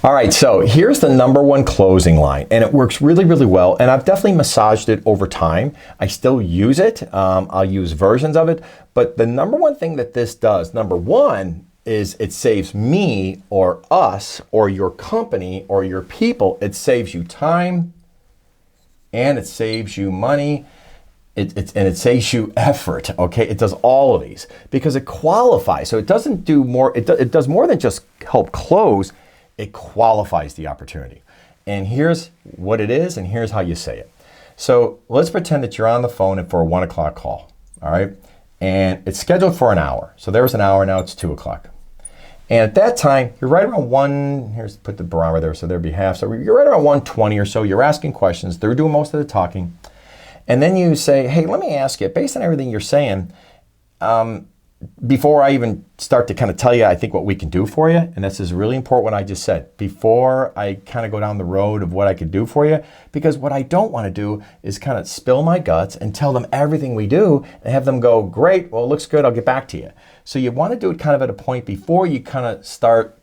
All right, so here's the number one closing line, and it works really, really well. And I've definitely massaged it over time. I still use it. I'll use versions of it. But the number one thing that this does, number one, is it saves me or us or your company or your people. It saves you time and it saves you money. And it saves you effort, okay? It does all of these because it qualifies. So it doesn't do more, it does more than just help close. It qualifies the opportunity. And here's what it is, and here's how you say it. So let's pretend that you're on the phone for a 1 o'clock call, all right? And it's scheduled for an hour. So there was an hour, now it's 2 o'clock. And at that time, you're right around here's put the barometer there so there'd be half. So you're right around 1:20 or so. You're asking questions. They're doing most of the talking. And then you say, hey, let me ask you, based on everything you're saying, before I even start to kind of tell you, I think what we can do for you, and this is really important what I just said, before I kind of go down the road of what I could do for you, because what I don't want to do is kind of spill my guts and tell them everything we do and have them go, great, well, it looks good, I'll get back to you. So you want to do it kind of at a point before you kind of start,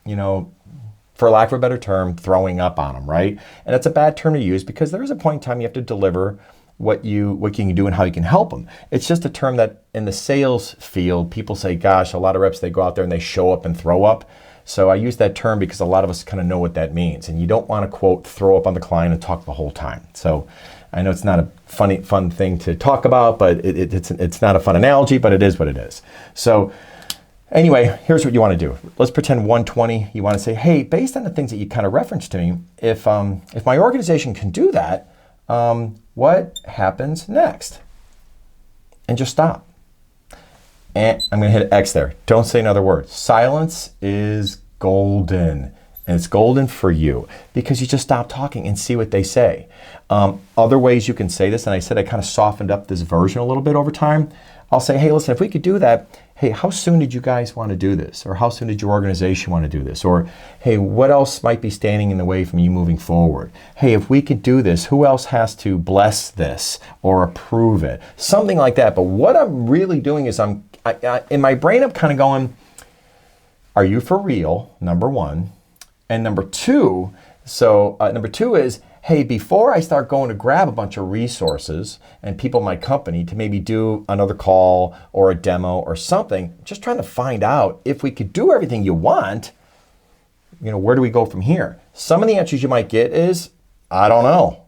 for lack of a better term, throwing up on them, right? And that's a bad term to use because there is a point in time you have to deliver what you can do and how you can help them. It's just a term that in the sales field, people say, gosh, a lot of reps, they go out there and they show up and throw up. So I use that term because a lot of us kind of know what that means. And you don't want to, quote, throw up on the client and talk the whole time. So I know it's not a fun thing to talk about, but it's not a fun analogy, but it is what it is. So anyway, here's what you want to do. Let's pretend 1:20. You want to say, hey, based on the things that you kind of referenced to me, if my organization can do that, what happens next? And just stop. And I'm going to hit X there. Don't say another word. Silence is golden. And it's golden for you because you just stop talking and see what they say. Other ways you can say this, and I said I kind of softened up this version a little bit over time. I'll say, hey, listen, if we could do that, hey, how soon did you guys want to do this? Or how soon did your organization want to do this? Or, hey, what else might be standing in the way from you moving forward? Hey, if we could do this, who else has to bless this or approve it? Something like that. But what I'm really doing is in my brain, I'm kind of going, are you for real? Number one. And number two is, hey, before I start going to grab a bunch of resources and people in my company to maybe do another call or a demo or something, just trying to find out if we could do everything you want, where do we go from here? Some of the answers you might get is, I don't know.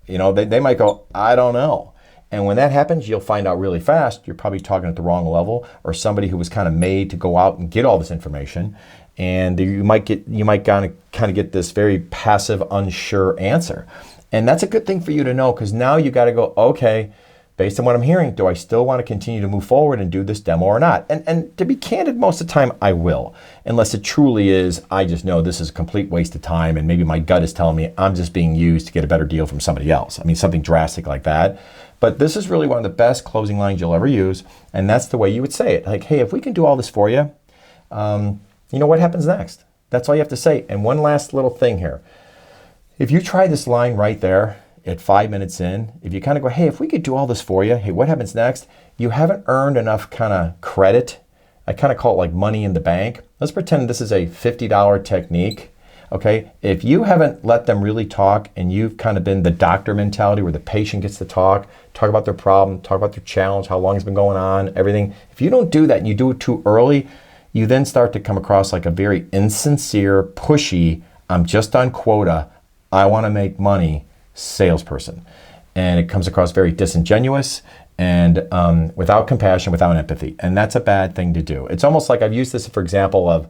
They might go, I don't know. And when that happens, you'll find out really fast, you're probably talking at the wrong level or somebody who was kind of made to go out and get all this information. And you might kind of get this very passive, unsure answer. And that's a good thing for you to know because now you got to go, okay, based on what I'm hearing, do I still want to continue to move forward and do this demo or not? And to be candid, most of the time I will, unless it truly is, I just know this is a complete waste of time and maybe my gut is telling me I'm just being used to get a better deal from somebody else. I mean, something drastic like that. But this is really one of the best closing lines you'll ever use. And that's the way you would say it. Like, hey, if we can do all this for you, what happens next? That's all you have to say. And one last little thing here. If you try this line right there at 5 minutes in, if you kind of go, hey, if we could do all this for you, hey, what happens next? You haven't earned enough kind of credit. I kind of call it like money in the bank. Let's pretend this is a $50 technique. Okay, if you haven't let them really talk and you've kind of been the doctor mentality where the patient gets to talk about their problem, talk about their challenge, how long it's been going on, everything. If you don't do that and you do it too early, you then start to come across like a very insincere, pushy, I'm just on quota, I want to make money salesperson. And it comes across very disingenuous and without compassion, without empathy. And that's a bad thing to do. It's almost like I've used this for example of,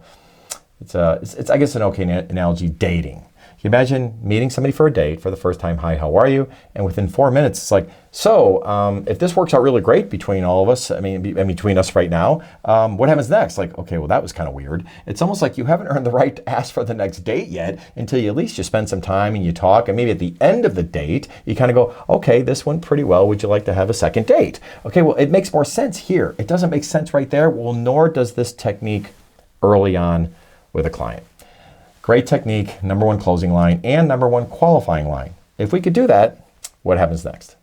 it's I guess an okay analogy, dating. You imagine meeting somebody for a date for the first time, hi, how are you? And within 4 minutes, it's like, so if this works out really great between all of us, between us right now, what happens next? Like, okay, well, that was kind of weird. It's almost like you haven't earned the right to ask for the next date yet until you at least just spend some time and you talk. And maybe at the end of the date, you kind of go, okay, this went pretty well. Would you like to have a second date? Okay, well, it makes more sense here. It doesn't make sense right there. Well, nor does this technique early on with a client. Great technique, number one closing line, and number one qualifying line. If we could do that, what happens next?